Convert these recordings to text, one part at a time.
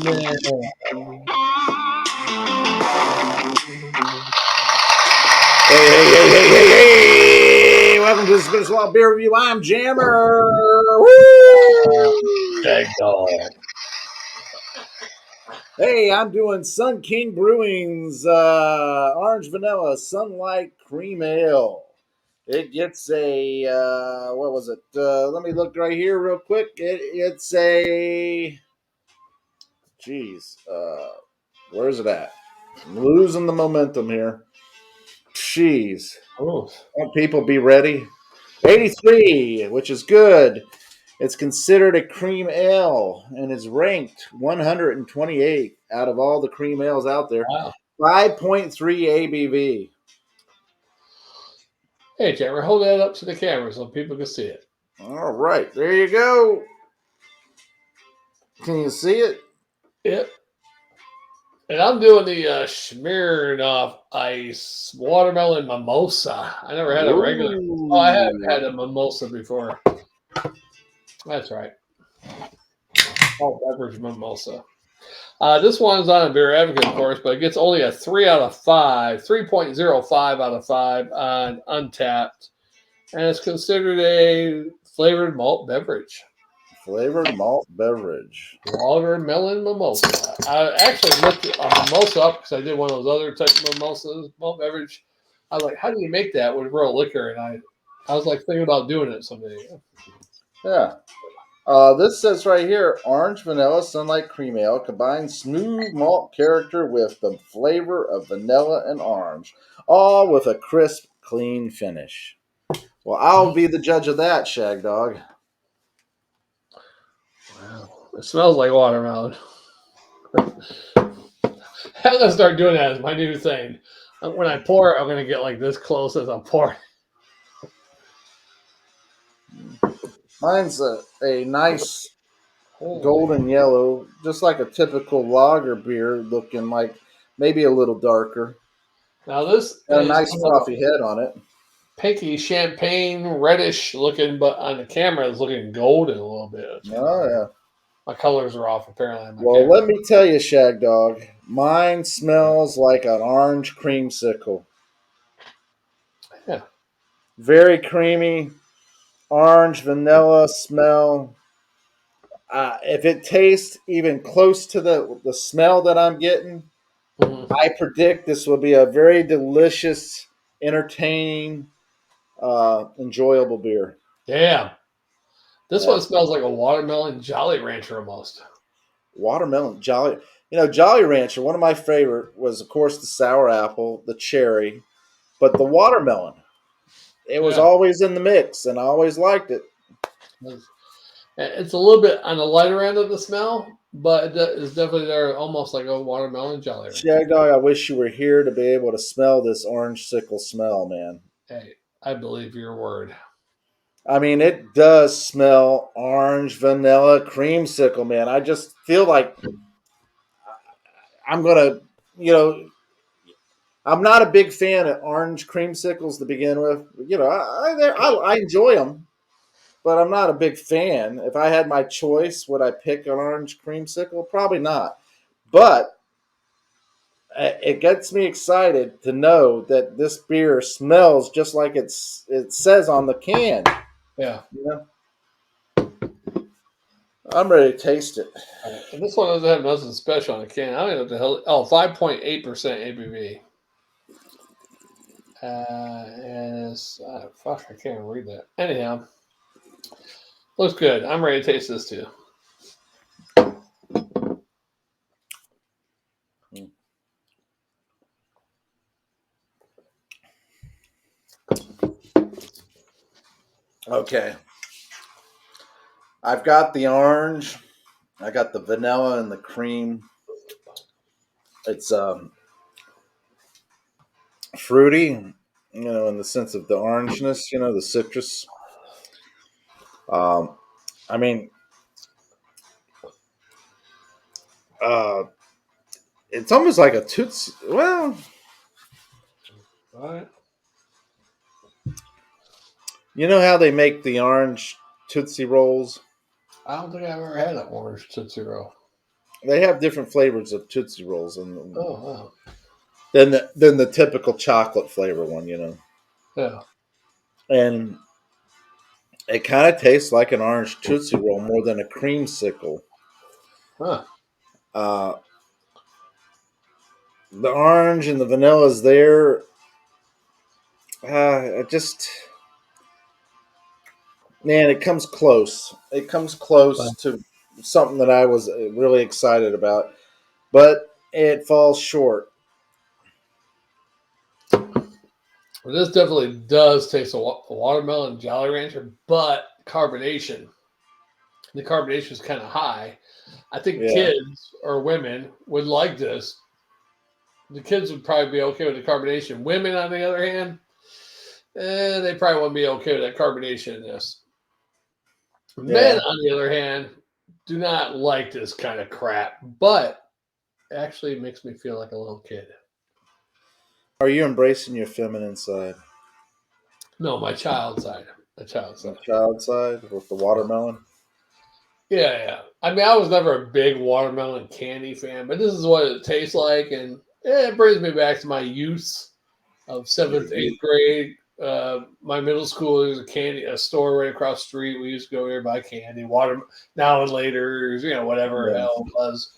Man. Hey! Welcome to the Spitz Law Beer Review. I'm Jammer. Woo! Big dog. Hey, I'm doing Sun King Brewing's Orange Vanilla Sunlight Cream Ale. It gets a, what was it? Let me look right here real quick. It's a, geez, where's it at? I'm losing the momentum here. Jeez. Oh, Won't people be ready? 83, which is good. It's considered a cream ale and is ranked 128 out of all the cream ales out there. wow. 5.3 ABV. Hey, Jammer, hold that up to the camera so people can see it. All right, there you go. Can you see it? Yep. And I'm doing the Smirnoff Ice Watermelon Mimossa. I never had a regular. Oh, I have had a mimosa before. That's right. All beverage mimosa. This one's on a Beer Advocate, of course, but it gets only a 3 out of 5, 3.05 out of 5 on Untapped. And it's considered a flavored malt beverage. Flavored malt beverage. Watermelon mimosa. I actually looked a mimosa up because I did one of those other type of mimosas, malt beverage. I was like, how do you make that with real liquor? And I was like thinking about doing it someday. Yeah. This says right here, orange vanilla sunlight cream ale combines smooth malt character with the flavor of vanilla and orange, all with a crisp, clean finish. Well, I'll be the judge of that, Shag Dog. Wow. It smells like watermelon. I'm gonna start doing that as my new thing. When I pour it, I'm gonna get like this close as I'm pouring. Mine's a nice Holy. golden yellow, just like a typical lager beer, looking like maybe a little darker. Now this Got a is nice kind of frothy head on it. pinky champagne reddish looking, but on the camera it's looking golden a little bit. Oh, yeah. My colors are off apparently on my Well, camera. let me tell you, Shag Dog, mine smells like an orange creamsicle. Yeah. Very creamy, orange vanilla smell. If it tastes even close to the smell that I'm getting, Mhm. I predict this will be a very delicious, entertaining, enjoyable beer. Yeah. This Yeah. one smells like a watermelon Jolly Rancher almost. Watermelon, Jolly. Jolly Rancher, one of my favorite was, of course, the sour apple, the cherry, but the watermelon. It was Yeah. always in the mix, and I always liked it. It's a little bit on the lighter end of the smell, but it's definitely there almost like a watermelon Jolly Rancher. Shag Dog, I wish you were here to be able to smell this orange sickle smell, man. Hey, I believe your word. I mean, it does smell orange vanilla creamsicle, man. I just feel like I'm gonna, you know, I'm not a big fan of orange creamsicles to begin with. I enjoy them, but I'm not a big fan. If I had my choice, would I pick an orange creamsicle? Probably not. But it gets me excited to know that this beer smells just like it says on the can. Yeah. You know, I'm ready to taste it. And this one doesn't have nothing special on the can. I don't know what the hell. Oh, 5.8% ABV. And it's, fuck, I can't read that. Anyhow, looks good. I'm ready to taste this too. Okay, I've got the orange. I got the vanilla and the cream. It's fruity, in the sense of the orangeness, the citrus. Um, I mean, uh, it's almost like a Tootsie. Well, All right. you know how they make the orange Tootsie Rolls? I don't think I've ever had an orange Tootsie Roll. They have different flavors of Tootsie Rolls and Oh, wow. than the typical chocolate flavor one, you know. Yeah. And it kind of tastes like an orange Tootsie Roll more than a creamsicle. Huh. Uh, the orange and the vanilla is there. It just, man, it comes close. It comes close Well, to something that I was really excited about, but it falls short. this definitely does taste a watermelon Jolly Rancher, but the carbonation is kind of high. I think Yeah, kids or women would like this. The kids would probably be okay with the carbonation. Women, on the other hand, they probably wouldn't be okay with that carbonation in this. Men, yeah. on the other hand, do not like this kind of crap, but actually makes me feel like a little kid. Are you embracing your feminine side, No, my child side. My child the side. child side with the Yeah. watermelon? Yeah, yeah. I mean, I was never a big watermelon candy fan, but this is what it tastes like, and it brings me back to my youth of Your seventh, eighth youth. grade. My middle school, there was a store right across the street. We used to go there buy candy, water now and later, whatever Yeah. hell it was.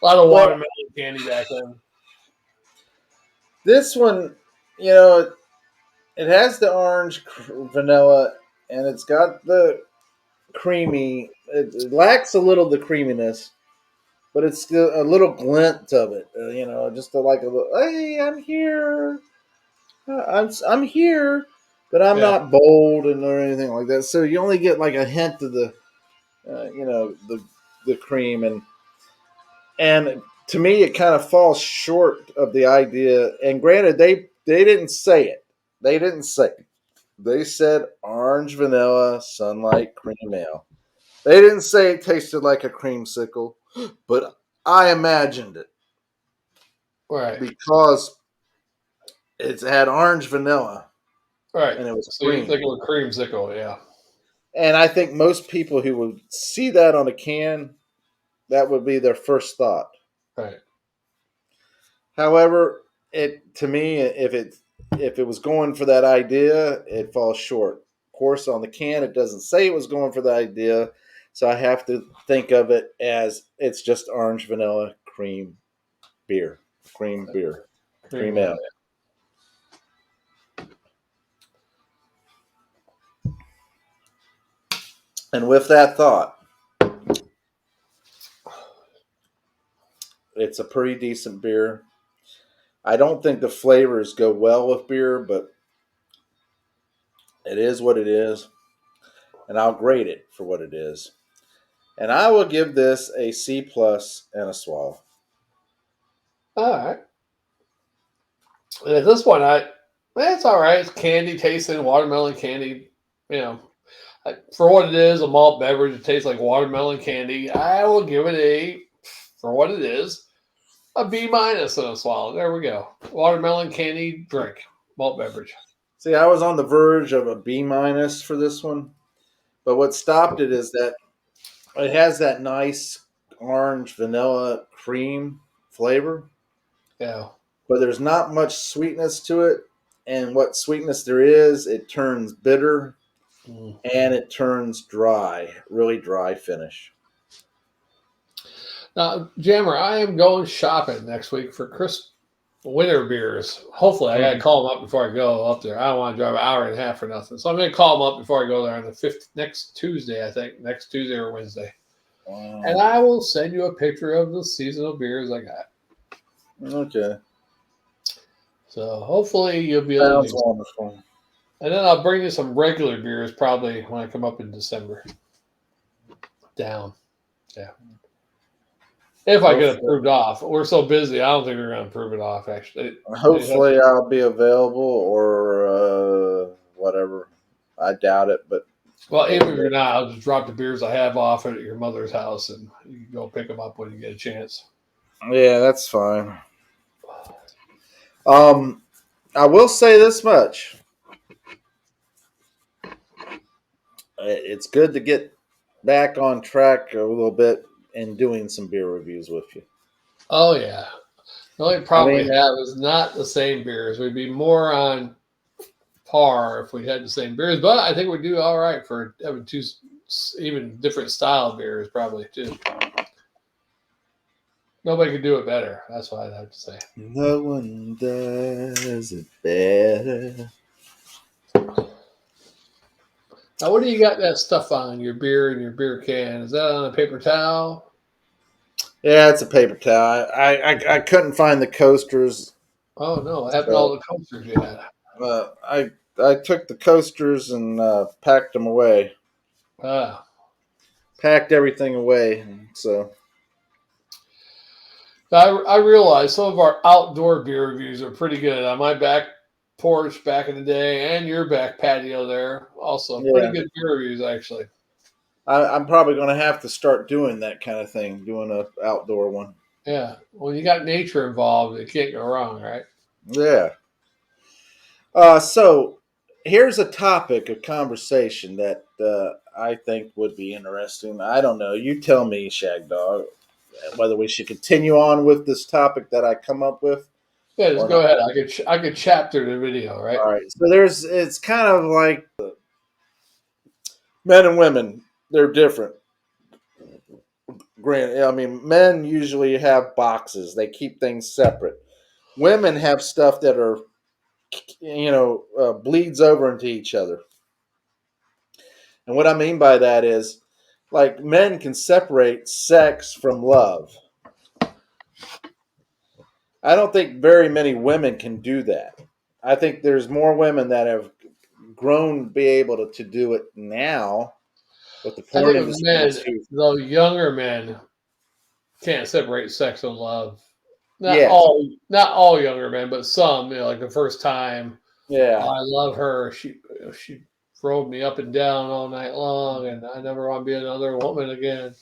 A lot of Well, watermelon candy back then. this one, you know, it has the orange vanilla, and it's got the creamy. It lacks a little of the creaminess, but it's still a little glint of it. Just like a little. Hey, I'm here. I'm here, but I'm Yeah, not bold and or anything like that. So you only get like a hint of the, the cream, and to me it kind of falls short of the idea. And granted, they didn't say it. They didn't say it. They said orange vanilla sunlight cream ale. They didn't say it tasted like a creamsicle, but I imagined it right, because it's had orange vanilla right. and it was So you cream. think of a creamsicle, yeah, And I think most people who would see that on a can, that would be their first thought. right. However, it to me, if it was going for that idea, it falls short. Of course, on the can, it doesn't say it was going for the idea, so I have to think of it as it's just orange vanilla beer, cream beer, Cream cream ale. ale. And with that thought, it's a pretty decent beer. I don't think the flavors go well with beer, but it is what it is, and I'll grade it for what it is. And I will give this a C plus and a swallow. All right. And this one, it's all right. It's candy tasting, watermelon candy. You know, for what it is, a malt beverage. It tastes like watermelon candy. I will give it for what it is, a B minus and a swallow. There we go. Watermelon candy drink, malt beverage. See, I was on the verge of a B minus for this one, but what stopped it is that it has that nice orange vanilla cream flavor, Yeah. but there's not much sweetness to it. And what sweetness there is, it turns bitter Mm. and it turns dry, really dry finish. Now, Jammer, I am going shopping next week for crisp winter beers. Hopefully, I got to Mhm. call them up before I go up there. I don't want to drive an hour and a half for nothing. So I'm going to call them up before I go there on the next Tuesday, I think, next Tuesday or Wednesday. And Wow. I will send you a picture of the seasonal beers I got. Okay. So hopefully you'll be able to Sounds do. wonderful. And then I'll bring you some regular beers probably when I come up in December. Down. Yeah. If I get Hopefully, approved off. We're so busy, I don't think we're going to approve it off, actually. hopefully I'll be available or whatever. I doubt it, but Well, even if hopefully. you're not, I'll just drop the beers I have off at your mother's house and you can go pick them up when you get a chance. Yeah, that's fine. Um, I will say this much: it's good to get back on track a little bit in doing some beer reviews with you. Oh yeah. The only I problem we mean, have is not the same beers. We'd be more on par if we had the same beers, but I think we'd do all right for having two even different style beers, probably too. Nobody could do it better. That's what I'd have to say. no one does it better. Now, what do you got that stuff on your beer and your beer can? Is that on a paper towel? Yeah, it's a paper towel. I couldn't find the coasters, Oh no! What happened to all so the coasters you had? I took the coasters and packed them away. Ah, Packed everything away. So I realize some of our outdoor beer reviews are pretty good. On my back porch back in the day, and your back patio there, also pretty yeah, good beer reviews actually. I'm probably going to have to start doing that kind of thing, doing a outdoor one. Yeah, when you got nature involved, it can't go wrong, right? Yeah. So here's a topic of conversation that I think would be interesting. I don't know. You tell me, Shag Dog, whether we should continue on with this topic that I come up with Yeah, just or go not. ahead. I could chapter the video, right? All right. So it's kind of like men and women. They're different. Granted, I mean, men usually have boxes. They keep things separate. Women have stuff that are, bleeds over into each other. And what I mean by that is, like, men can separate sex from love. I don't think very many women can do that. I think there's more women that have grown to be able to do it now with the I porn think with industry. men, though, younger men can't separate sex and love. Not Yes. all, not all younger men, but some. Like the first time, oh, Yeah. I love her. She rode me up and down all night long, and I never want to be another woman again.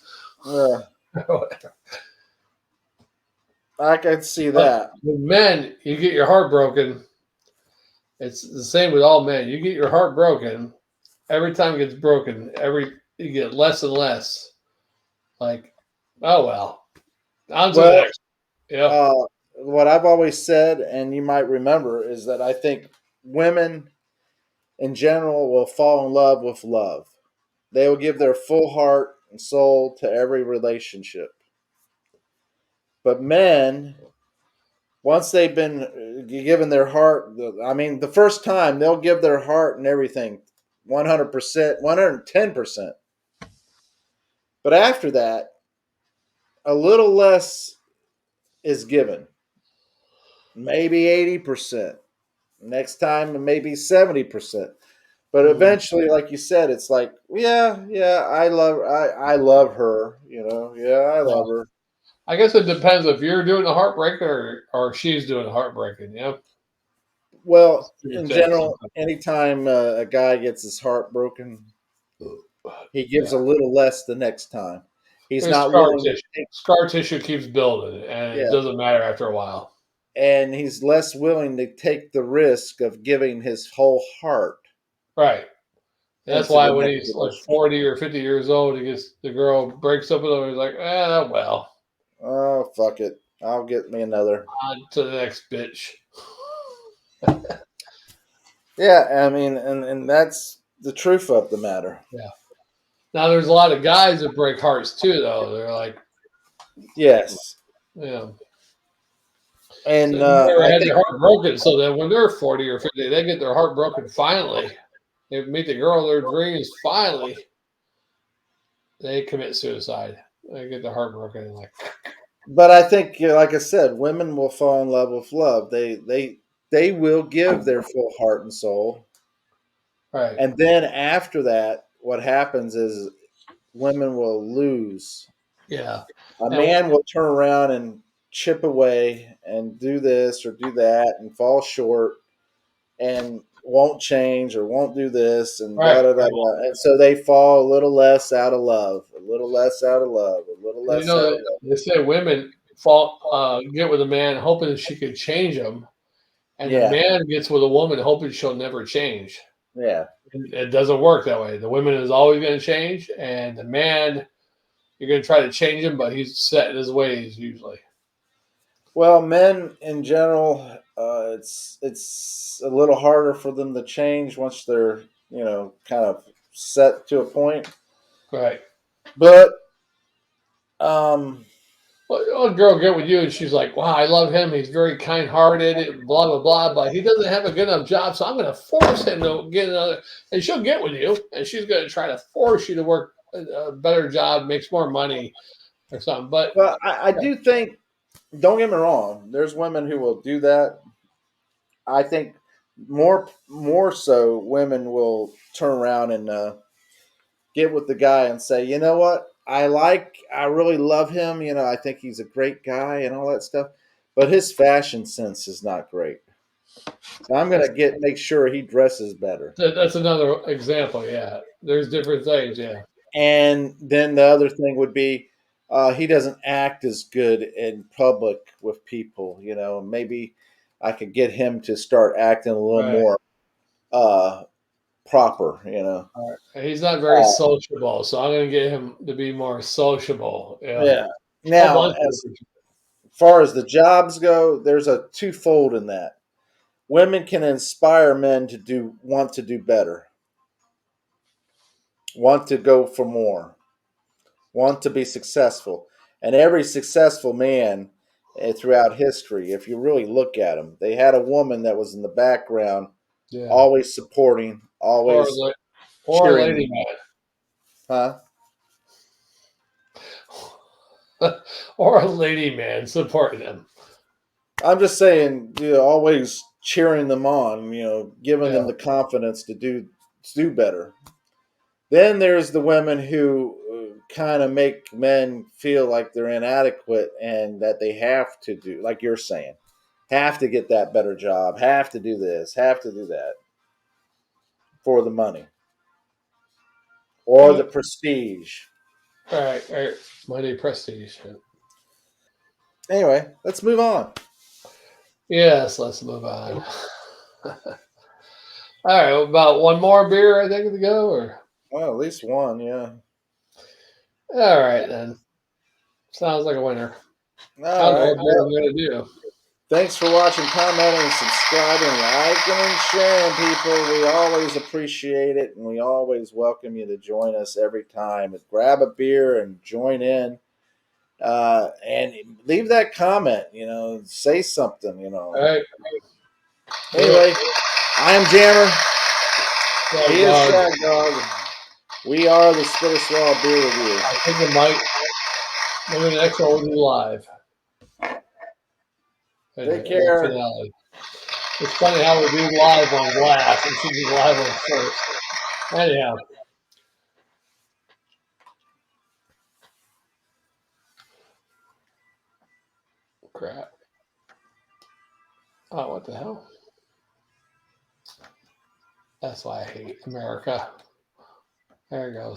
Yeah. I can see But that. with men, you get your heart broken. It's the same with all men. You get your heart broken. Every time it gets broken, you get less and less. Like, oh well, on to the Well, next. Yeah, uh, what I've always said, and you might remember, is that I think women in general will fall in love with love. They will give their full heart and soul to every relationship. But men, once they've been given their heart, I mean, the first time they'll give their heart and everything 100%, 110%. But after that, a little less is given, maybe 80%. Next time, maybe 70%. But mm. eventually, like you said, it's like, yeah, I love her, yeah, I Yeah. love her. I guess it depends if you're doing the heartbreaking or she's doing the heartbreaking. Yeah, Well, give or in take general, sometimes. anytime a guy gets his heart broken, he gives a Yeah, little less the next time. He's there's not scar willing to tissue. take, Scar tissue keeps building, and it yeah, doesn't matter after a while. and he's less willing to take the risk of giving his whole heart Right. That's into why the when next he's like relationship. 40 or 50 years old, he gets the girl breaks up with him. He's like, well, Oh, fuck it. I'll get me another. on to the next bitch. Yeah, I mean, and that's the truth of the matter. Yeah. Now there's a lot of guys that break hearts too, though. They're like, Yes. yeah. So And they never I had think, their heart broken. So then when they're 40 or 50, they get their heart broken finally. They meet the girl of their dreams finally. They commit suicide. They get their heart broken and like, but I think, like I said, women will fall in love with love. They will give their full heart and soul. right. And then after that, what happens is women will lose. Yeah. A And man will turn around and chip away and do this or do that and fall short and won't change or won't do this and da right, da da right. da. And so they fall a little less out of love, a little less out of love, a little You less know, out of love. they say women get with a man hoping that she could change him, and the Yeah, man gets with a woman hoping she'll never change. yeah, It doesn't work that way. The woman is always going to change, and the man you're going to try to change him, but he's set in his ways usually. Well, men in general, it's a little harder for them to change once they're kind of set to a point. Right. But um, Well, a girl get with you and she's like, "Wow, I love him. He's very kind-hearted, blah blah blah." But he doesn't have a good enough job, so I'm going to force him to get another. And she'll get with you, and she's going to try to force you to work a better job, makes more money or something. But well, I do think. Don't get me wrong. There's women who will do that. I think more so women will turn around and get with the guy and say, you know what, I really love him. I think he's a great guy and all that stuff, but his fashion sense is not great. So I'm that's gonna get make sure he dresses better. that's another example. Yeah, there's different things. Yeah, And then the other thing would be he doesn't act as good in public with people. Maybe I could get him to start acting a little right. more uh, proper. Right. And he's not very sociable, so I'm going to get him to be more sociable. Yeah. A Now, bunch of as far as the jobs go, there's a twofold in that. Women can inspire men to want to do better, want to go for more, want to be successful. And every successful man throughout history, if you really look at them, they had a woman that was in the background, yeah, always supporting, or always or a cheering lady them on. Huh? man, or a lady man supporting him. I'm just saying, always cheering them on, giving Yeah, them the confidence to do better. Then there's the women who kind of make men feel like they're inadequate and that they have to do, like you're saying, have to get that better job, have to do this, have to do that for the money or yeah. the prestige. All right, all right. Money prestige. Anyway, let's move on. Yes, let's move on. All right, about one more beer, I think, to go. Or Well, at least one, yeah. all right then. Sounds like a winner. I All don't know right. what beer I'm Well, going to do. thanks for watching, commenting, subscribing, liking, and sharing, people. We always appreciate it, and we always welcome you to join us every time. Grab a beer and join in, and leave that comment. Say something. All right, do it. Anyway, I am Jammer. Dog, He is dog. Shag Dog. We are the Spit or Swallow Beer Review. I think it might. Maybe the next one will do live. Take The care. finale. It's funny how we do live ones last. We should do live ones first. Anyhow, crap. Oh, what the hell? That's why I hate America. There it goes.